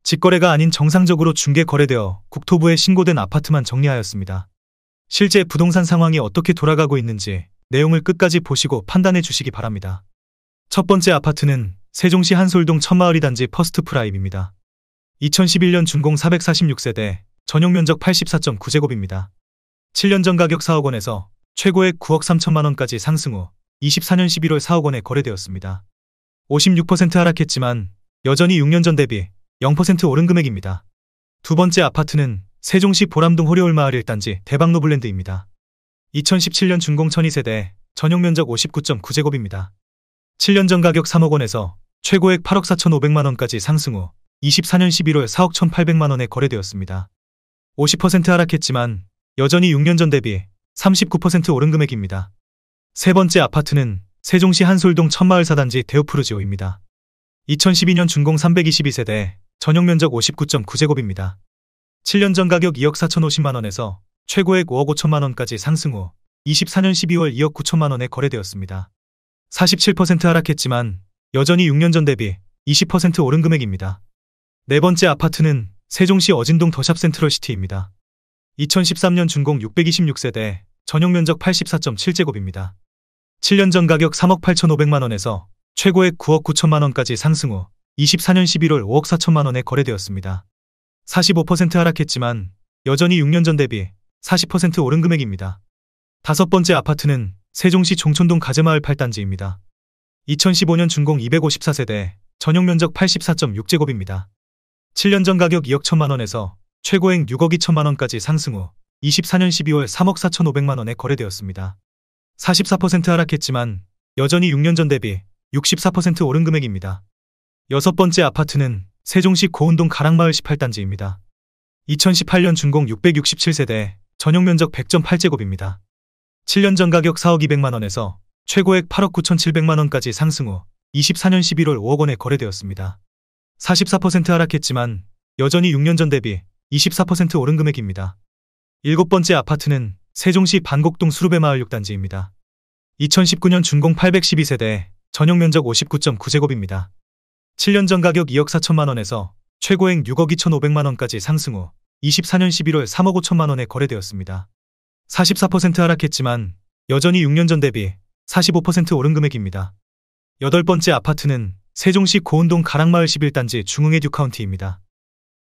직거래가 아닌 정상적으로 중개 거래되어 국토부에 신고된 아파트만 정리하였습니다. 실제 부동산 상황이 어떻게 돌아가고 있는지 내용을 끝까지 보시고 판단해 주시기 바랍니다. 첫 번째 아파트는 세종시 한솔동 천마을 2단지 퍼스트프라임입니다. 2011년 준공 446세대, 전용면적 84.9제곱입니다. 7년 전 가격 4억 원에서 최고액 9억 3천만 원까지 상승 후 24년 11월 4억 원에 거래되었습니다. 56% 하락했지만 여전히 6년 전 대비 0% 오른 금액입니다. 두 번째 아파트는 세종시 보람동 호리홀마을 1단지 대박노블랜드입니다. 2017년 준공 12세대, 전용면적 59.9제곱입니다. 7년 전 가격 3억 원에서 최고액 8억 4,500만 원까지 상승 후 24년 11월 4억 1,800만 원에 거래되었습니다. 50% 하락했지만 여전히 6년 전 대비 39% 오른 금액입니다. 세 번째 아파트는 세종시 한솔동 천마을 4단지 데오프루지오입니다. 2012년 준공 322세대, 전용면적 59.9제곱입니다. 7년 전 가격 2억 4,050만 원에서 최고액 5억 5천만 원까지 상승 후 24년 12월 2억 9천만 원에 거래되었습니다. 47% 하락했지만 여전히 6년 전 대비 20% 오른 금액입니다. 네 번째 아파트는 세종시 어진동 더샵 센트럴시티입니다. 2013년 준공 626세대, 전용면적 84.7제곱입니다. 7년 전 가격 3억 8,500만 원에서 최고액 9억 9천만 원까지 상승 후 24년 11월 5억 4천만 원에 거래되었습니다. 45% 하락했지만 여전히 6년 전 대비 40% 오른 금액입니다. 다섯 번째 아파트는 세종시 종촌동 가재마을 8단지입니다. 2015년 준공 254세대, 전용면적 84.6제곱입니다. 7년 전 가격 2억 1천만 원에서 최고액 6억 2천만 원까지 상승 후 24년 12월 3억 4,500만 원에 거래되었습니다. 44% 하락했지만 여전히 6년 전 대비 64% 오른 금액입니다. 여섯 번째 아파트는 세종시 고운동 가락마을 18단지입니다. 2018년 준공 667세대, 전용면적 100.8제곱입니다. 7년 전 가격 4억 200만 원에서 최고액 8억 9,700만 원까지 상승 후 24년 11월 5억 원에 거래되었습니다. 44% 하락했지만 여전히 6년 전 대비 24% 오른 금액입니다. 일곱 번째 아파트는 세종시 반곡동 수루배마을 6단지입니다. 2019년 준공 812세대, 전용면적 59.9제곱입니다. 7년 전 가격 2억 4천만 원에서 최고액 6억 2,500만 원까지 상승 후 24년 11월 3억 5천만 원에 거래되었습니다. 44% 하락했지만 여전히 6년 전 대비 45% 오른 금액입니다. 여덟 번째 아파트는 세종시 고운동 가락마을 11단지 중흥의 듀카운티입니다.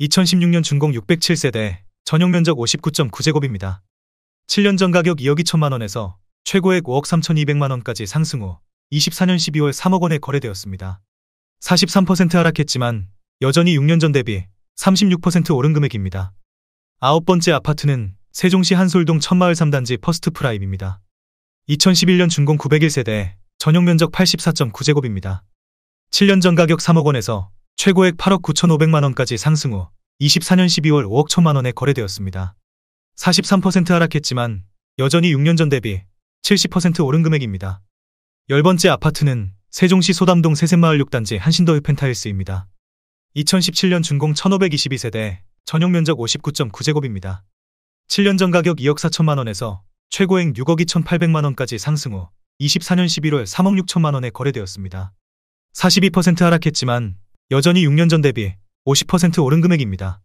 2016년 준공 607세대, 전용면적 59.9제곱입니다. 7년 전 가격 2억 2천만 원에서 최고액 5억 3,200만 원까지 상승 후 24년 12월 3억 원에 거래되었습니다. 43% 하락했지만 여전히 6년 전 대비 36% 오른 금액입니다. 아홉 번째 아파트는 세종시 한솔동 천마을 3단지 퍼스트프라임입니다. 2011년 준공 901세대, 전용면적 84.9제곱입니다. 7년 전 가격 3억 원에서 최고액 8억 9,500만 원까지 상승 후 24년 12월 5억 1천만 원에 거래되었습니다. 43% 하락했지만 여전히 6년 전 대비 70% 오른 금액입니다. 열 번째 아파트는 세종시 소담동 세샘마을 6단지 한신더휴 펜타일스입니다. 2017년 준공 1522세대, 전용면적 59.9제곱입니다. 7년 전 가격 2억 4천만 원에서 최고액 6억 2,800만 원까지 상승 후 24년 11월 3억 6천만 원에 거래되었습니다. 42% 하락했지만 여전히 6년 전 대비 50% 오른 금액입니다.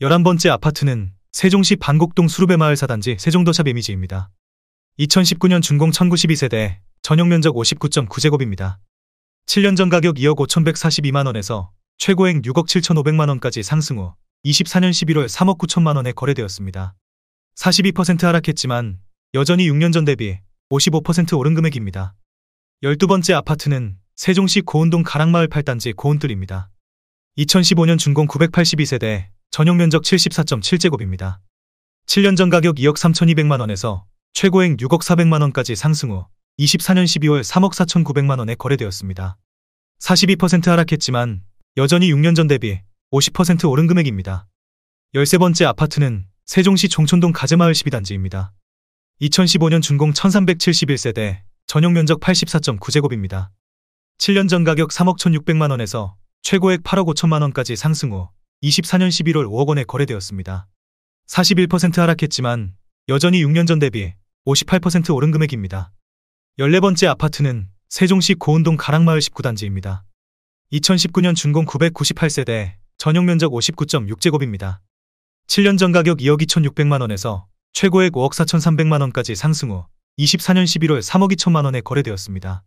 11번째 아파트는 세종시 반곡동 수루배마을 4단지 세종더샵 이미지입니다. 2019년 준공 1092세대, 전용면적 59.9제곱입니다. 7년 전 가격 2억 5,142만 원에서 최고액 6억 7,500만 원까지 상승 후 24년 11월 3억 9천만 원에 거래되었습니다. 42% 하락했지만 여전히 6년 전 대비 55% 오른 금액입니다. 12번째 아파트는 세종시 고운동 가락마을 8단지 고운뜰입니다. 2015년 준공 982세대, 전용면적 74.7제곱입니다. 7년 전 가격 2억 3,200만 원에서 최고액 6억 400만 원까지 상승 후 24년 12월 3억 4,900만 원에 거래되었습니다. 42% 하락했지만 여전히 6년 전 대비 50% 오른 금액입니다. 13번째 아파트는 세종시 종촌동 가재마을 12단지입니다. 2015년 준공 1371세대, 전용면적 84.9제곱입니다. 7년 전 가격 3억 1,600만 원에서 최고액 8억 5천만 원까지 상승 후 24년 11월 5억 원에 거래되었습니다. 41% 하락했지만 여전히 6년 전 대비 58% 오른 금액입니다. 14번째 아파트는 세종시 고운동 가락마을 19단지입니다. 2019년 준공 998세대, 전용 면적 59.6제곱입니다. 7년 전 가격 2억 2,600만원에서 최고액 5억 4,300만원까지 상승 후 24년 11월 3억 2천만원에 거래되었습니다.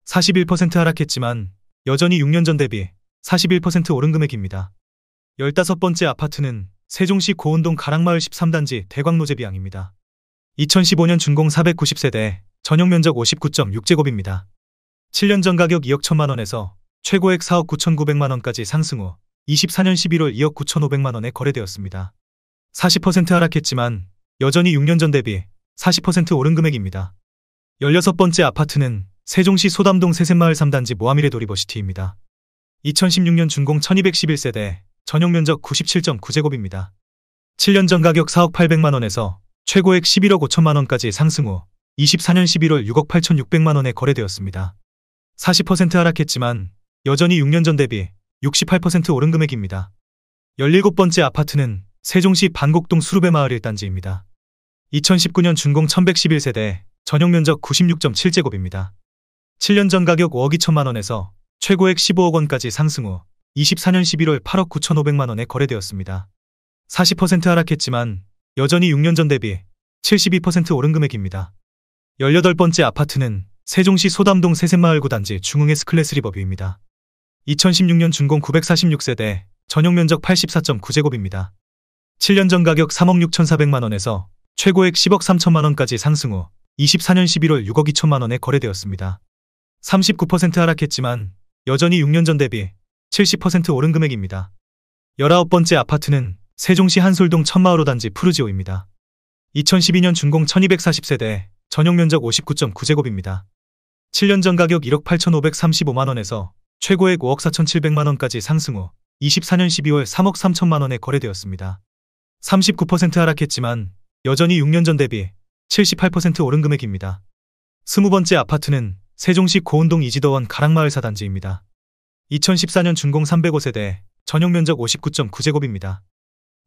41% 하락했지만 여전히 6년 전 대비 41% 오른 금액입니다. 15번째 아파트는 세종시 고운동 가락마을 13단지 대광로제비양입니다. 2015년 준공 490세대, 전용 면적 59.6제곱입니다. 7년 전 가격 2억 1천만원에서 최고액 4억 9,900만원까지 상승 후 24년 11월 2억 9,500만원에 거래되었습니다. 40% 하락했지만 여전히 6년 전 대비 40% 오른 금액입니다. 16번째 아파트는 세종시 소담동 세셋마을 3단지 모하미레 도리버시티입니다. 2016년 준공 1211세대, 전용 면적 97.9제곱입니다. 7년 전 가격 4억 800만원에서 최고액 11억 5천만원까지 상승 후 24년 11월 6억 8,600만원에 거래되었습니다. 40% 하락했지만 여전히 6년 전 대비 68% 오른 금액입니다. 17번째 아파트는 세종시 반곡동 수루베마을 1단지입니다. 2019년 준공 1111세대, 전용 면적 96.7제곱입니다. 7년 전 가격 5억 2천만원에서 최고액 15억원까지 상승 후 24년 11월 8억 9,500만원에 거래되었습니다. 40% 하락했지만 여전히 6년 전 대비 72% 오른 금액입니다. 18번째 아파트는 세종시 소담동 세셋마을 9단지 중흥의 스클래스 리버뷰입니다. 2016년 준공 946세대, 전용 면적 84.9제곱입니다. 7년 전 가격 3억 6,400만원에서 최고액 10억 3천만원까지 상승 후 24년 11월 6억 2천만원에 거래되었습니다. 39% 하락했지만 여전히 6년 전 대비 70% 오른 금액입니다. 19번째 아파트는 세종시 한솔동 천마을 5단지 푸르지오입니다. 2012년 준공 1240세대, 전용 면적 59.9제곱입니다. 7년 전 가격 1억 8,535만원에서 최고액 5억 4,700만원까지 상승 후 24년 12월 3억 3천만원에 거래되었습니다. 39% 하락했지만 여전히 6년 전 대비 78% 오른 금액입니다. 20번째 아파트는 세종시 고운동 이지더원 가락마을 4단지입니다. 2014년 준공 305세대, 전용 면적 59.9제곱입니다.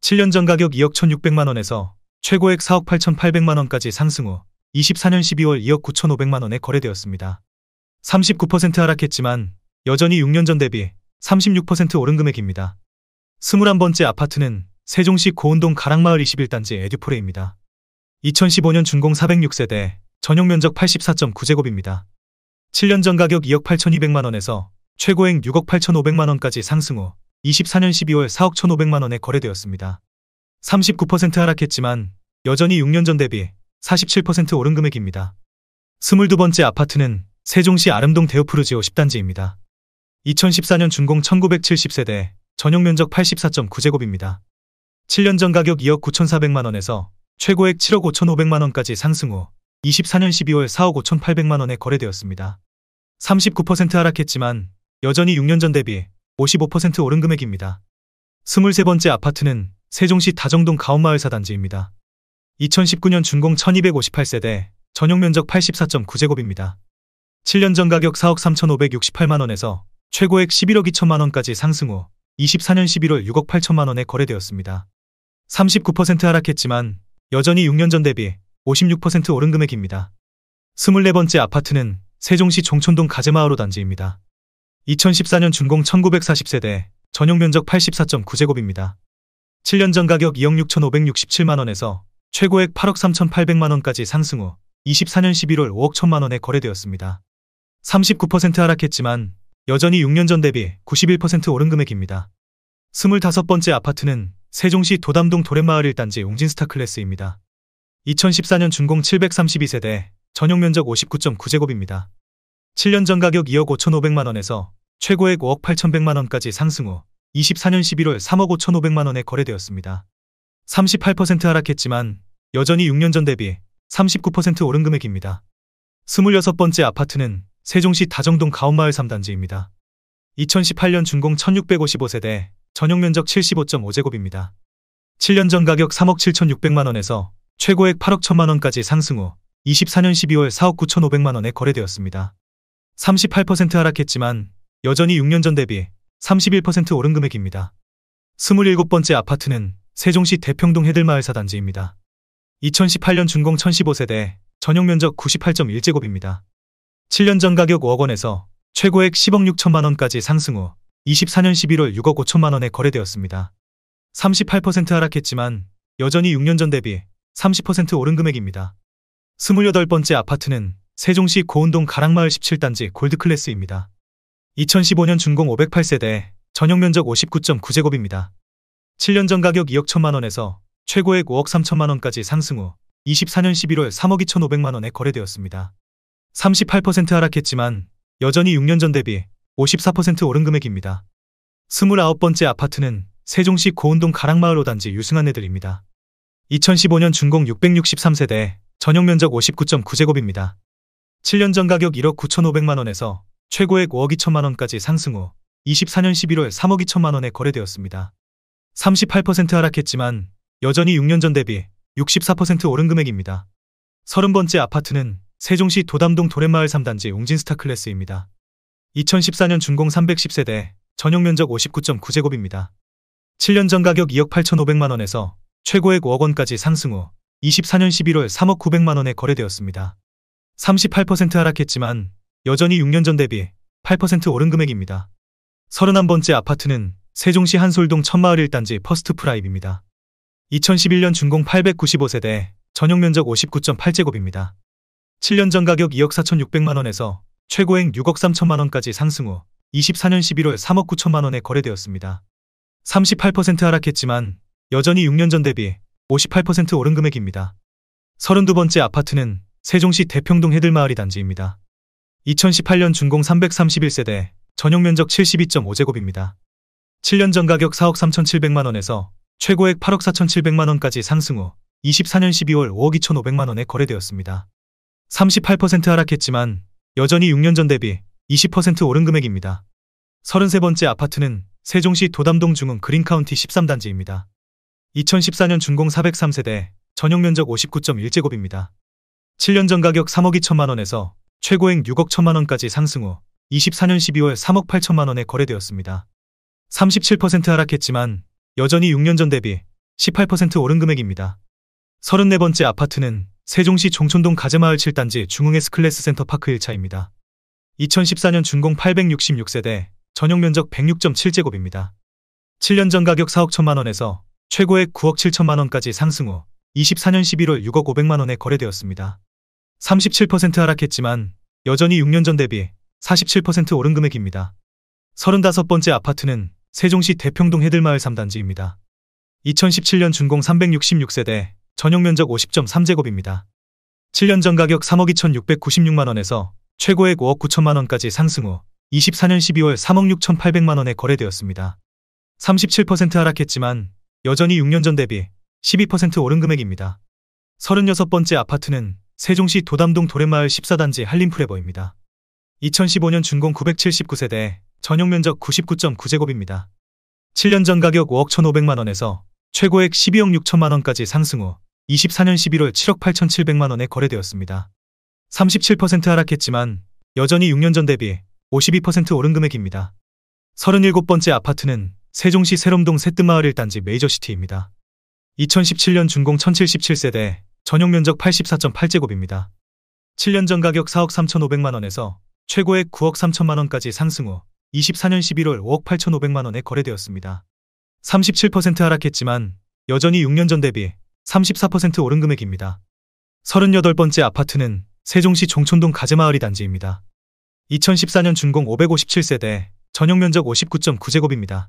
7년 전 가격 2억 1,600만원에서 최고액 4억 8,800만원까지 상승 후 24년 12월 2억 9,500만원에 거래되었습니다. 39% 하락했지만 여전히 6년 전 대비 36% 오른 금액입니다. 21번째 아파트는 세종시 고운동 가락마을 21단지 에듀포레입니다. 2015년 준공 406세대, 전용 면적 84.9제곱입니다. 7년 전 가격 2억 8,200만원에서 최고액 6억 8,500만원까지 상승 후 24년 12월 4억 1,500만원에 거래되었습니다. 39% 하락했지만 여전히 6년 전 대비 47% 오른 금액입니다. 22번째 아파트는 세종시 아름동 대우푸르지오 10단지입니다. 2014년 준공 1970세대, 전용 면적 84.9제곱입니다. 7년 전 가격 2억 9,400만원에서 최고액 7억 5,500만원까지 상승 후 24년 12월 4억 5,800만원에 거래되었습니다. 39% 하락했지만 여전히 6년 전 대비 55% 오른 금액입니다. 23번째 아파트는 세종시 다정동 가온마을 4단지입니다. 2019년 준공 1258세대, 전용 면적 84.9제곱입니다. 7년 전 가격 4억 3,568만원에서 최고액 11억 2천만원까지 상승 후 24년 11월 6억 8천만원에 거래되었습니다. 39% 하락했지만 여전히 6년 전 대비 56% 오른 금액입니다. 24번째 아파트는 세종시 종촌동 가재마을 5단지입니다. 2014년 준공 1940세대, 전용 면적 84.9제곱입니다. 7년 전 가격 2억 6,567만원에서 최고액 8억 3,800만원까지 상승 후 24년 11월 5억 1천만원에 거래되었습니다. 39% 하락했지만 여전히 6년 전 대비 91% 오른 금액입니다. 25번째 아파트는 세종시 도담동 도렛마을 1단지 웅진스타클래스입니다. 2014년 준공 732세대, 전용 면적 59.9제곱입니다. 7년 전 가격 2억 5,500만원에서 최고액 5억 8,100만원까지 상승 후 24년 11월 3억 5,500만원에 거래되었습니다. 38% 하락했지만 여전히 6년 전 대비 39% 오른 금액입니다. 26번째 아파트는 세종시 다정동 가온마을 3단지입니다. 2018년 준공 1655세대, 전용 면적 75.5제곱입니다. 7년 전 가격 3억 7,600만원에서 최고액 8억 1천만원까지 상승 후 24년 12월 4억 9,500만원에 거래되었습니다. 38% 하락했지만 여전히 6년 전 대비 31% 오른 금액입니다. 27번째 아파트는 세종시 대평동 해들마을 4단지입니다. 2018년 준공 1015세대, 전용 면적 98.1제곱입니다. 7년 전 가격 5억원에서 최고액 10억 6천만원까지 상승 후 24년 11월 6억 5천만 원에 거래되었습니다. 38% 하락했지만 여전히 6년 전 대비 30% 오른 금액입니다. 28번째 아파트는 세종시 고운동 가락마을 17단지 골드클래스입니다. 2015년 준공 508세대, 전용면적 59.9제곱입니다. 7년 전 가격 2억 1천만 원에서 최고액 5억 3천만 원까지 상승 후 24년 11월 3억 2천5백만 원에 거래되었습니다. 38% 하락했지만 여전히 6년 전 대비 54% 오른 금액입니다. 29번째 아파트는 세종시 고운동 가락마을 5단지 유승한 애들입니다. 2015년 준공 663세대, 전용면적 59.9제곱입니다. 7년 전 가격 1억 9천5백만 원에서 최고액 5억 2천만 원까지 상승 후 24년 11월 3억 2천만 원에 거래되었습니다. 38% 하락했지만 여전히 6년 전 대비 64% 오른 금액입니다. 30번째 아파트는 세종시 도담동 도렛마을 3단지 웅진스타클래스입니다. 2014년 준공 310세대, 전용면적 59.9제곱입니다. 7년 전 가격 2억 8천5백만 원에서 최고액 5억 원까지 상승 후 24년 11월 3억 9백만 원에 거래되었습니다. 38% 하락했지만 여전히 6년 전 대비 8% 오른 금액입니다. 31번째 아파트는 세종시 한솔동 천마을 1단지 퍼스트프라임입니다. 2011년 준공 895세대, 전용면적 59.8제곱입니다. 7년 전 가격 2억 4천6백만 원에서 최고액 6억 3천만 원까지 상승 후 24년 11월 3억 9천만 원에 거래되었습니다. 38% 하락했지만 여전히 6년 전 대비 58% 오른 금액입니다. 32번째 아파트는 세종시 대평동 해들마을 2단지입니다. 2018년 준공 331세대, 전용면적 72.5제곱입니다. 7년 전 가격 4억 3천7백만 원에서 최고액 8억 4천7백만 원까지 상승 후 24년 12월 5억 2천5백만 원에 거래되었습니다. 38% 하락했지만 여전히 6년 전 대비 20% 오른 금액입니다. 33번째 아파트는 세종시 도담동 중흥 그린카운티 13단지입니다. 2014년 준공 403세대, 전용면적 59.1제곱입니다. 7년 전 가격 3억 2천만 원에서 최고액 6억 1천만 원까지 상승 후 24년 12월 3억 8천만 원에 거래되었습니다. 37% 하락했지만 여전히 6년 전 대비 18% 오른 금액입니다. 34번째 아파트는 세종시 종촌동 가재마을 7단지 중흥 S클래스 센터파크 1차입니다. 2014년 준공 866세대, 전용면적 106.7제곱입니다. 7년 전 가격 4억 1천만 원에서 최고액 9억 7천만 원까지 상승 후 24년 11월 6억 5백만 원에 거래되었습니다. 37% 하락했지만 여전히 6년 전 대비 47% 오른 금액입니다. 35번째 아파트는 세종시 대평동 해들마을 3단지입니다. 2017년 준공 366세대, 전용면적 50.3제곱입니다. 7년 전 가격 3억 2천6백구십육만 원에서 최고액 5억 9천만 원까지 상승 후 24년 12월 3억 6천8백만 원에 거래되었습니다. 37% 하락했지만 여전히 6년 전 대비 12% 오른 금액입니다. 36번째 아파트는 세종시 도담동 도렛마을 14단지 한림프레버입니다. 2015년 준공 979세대, 전용면적 99.9제곱입니다. 7년 전 가격 5억 1,500만 원에서 최고액 12억 6천만 원까지 상승 후 24년 11월 7억 8천7백만 원에 거래되었습니다. 37% 하락했지만 여전히 6년 전 대비 52% 오른 금액입니다. 37번째 아파트는 세종시 세롬동 새뜸마을 1단지 메이저시티입니다. 2017년 준공 1077세대, 전용면적 84.8제곱입니다. 7년 전 가격 4억 3천5백만 원에서 최고액 9억 3천만 원까지 상승 후 24년 11월 5억 8천5백만 원에 거래되었습니다. 37% 하락했지만 여전히 6년 전 대비 34% 오른 금액입니다. 38번째 아파트는 세종시 종촌동 가재마을 2단지입니다. 2014년 준공 557세대, 전용면적 59.9제곱입니다.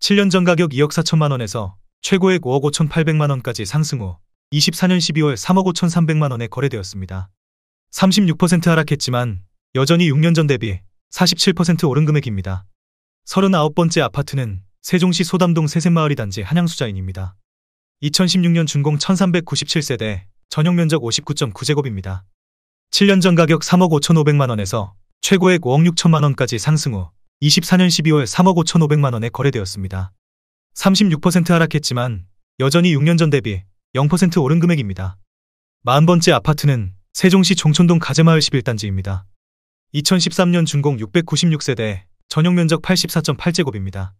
7년 전 가격 2억 4천만 원에서 최고액 5억 5천8백만 원까지 상승 후 24년 12월 3억 5천3백만 원에 거래되었습니다. 36% 하락했지만 여전히 6년 전 대비 47% 오른 금액입니다. 39번째 아파트는 세종시 소담동 세샘마을 2단지 한양수자인입니다. 2016년 준공 1397세대, 전용면적 59.9제곱입니다. 7년 전 가격 3억 5천5백만 원에서 최고액 5억 6천만 원까지 상승 후 24년 12월 3억 5천5백만 원에 거래되었습니다. 36% 하락했지만 여전히 6년 전 대비 0% 오른 금액입니다. 40번째 아파트는 세종시 종촌동 가재마을 11단지입니다. 2013년 준공 696세대, 전용면적 84.8제곱입니다.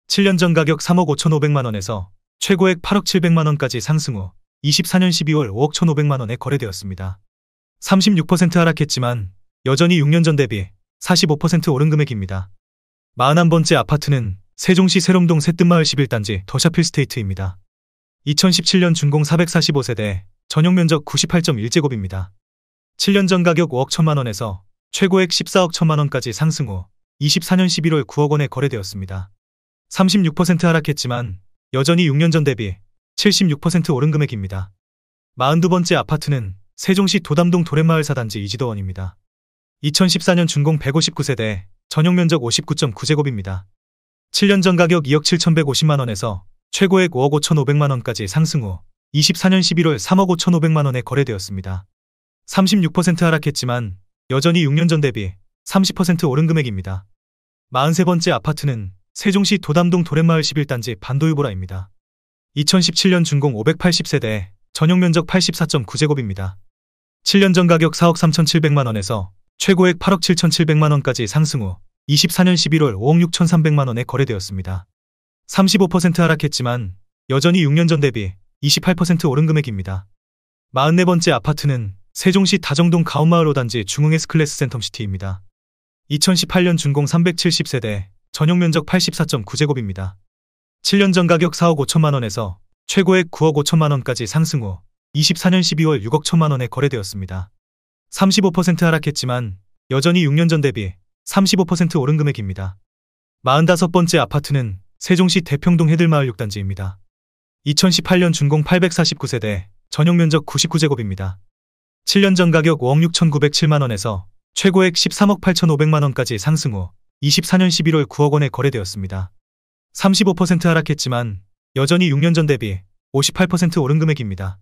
7년 전 가격 3억 5천5백만 원에서 최고액 8억 7백만 원까지 상승 후 24년 12월 5억 1,500만 원에 거래되었습니다. 36% 하락했지만 여전히 6년 전 대비 45% 오른 금액입니다. 41번째 아파트는 세종시 세롬동 새뜸마을 11단지 더샤필스테이트입니다. 2017년 준공 445세대, 전용 면적 98.1제곱입니다. 7년 전 가격 5억 1천만 원에서 최고액 14억 1천만 원까지 상승 후 24년 11월 9억 원에 거래되었습니다. 36% 하락했지만 여전히 6년 전 대비 76% 오른 금액입니다. 42번째 아파트는 세종시 도담동 도랫마을 4단지 이지도원입니다. 2014년 준공 159세대, 전용 면적 59.9제곱입니다. 7년 전 가격 2억 7,150만 원에서 최고액 5억 5,500만 원까지 상승 후 24년 11월 3억 5,500만 원에 거래되었습니다. 36% 하락했지만 여전히 6년 전 대비 30% 오른 금액입니다. 43번째 아파트는 세종시 도담동 도랫마을 11단지 반도유보라입니다. 2017년 준공 580세대, 전용 면적 84.9제곱입니다. 7년 전 가격 4억 3,700만 원에서 최고액 8억 7,700만 원까지 상승 후 24년 11월 5억 6,300만 원에 거래되었습니다. 35% 하락했지만 여전히 6년 전 대비 28% 오른 금액입니다. 44번째 아파트는 세종시 다정동 가온마을 5단지 중흥 S클래스 센텀시티입니다. 2018년 준공 370세대, 전용 면적 84.9제곱입니다. 7년 전 가격 4억 5천만 원에서 최고액 9억 5천만 원까지 상승 후 24년 12월 6억 1천만 원에 거래되었습니다. 35% 하락했지만 여전히 6년 전 대비 35% 오른 금액입니다. 45번째 아파트는 세종시 대평동 해들마을 6단지입니다. 2018년 준공 849세대, 전용 면적 99제곱입니다. 7년 전 가격 5억 6,907만 원에서 최고액 13억 8,500만 원까지 상승 후 24년 11월 9억 원에 거래되었습니다. 35% 하락했지만 여전히 6년 전 대비 58% 오른 금액입니다.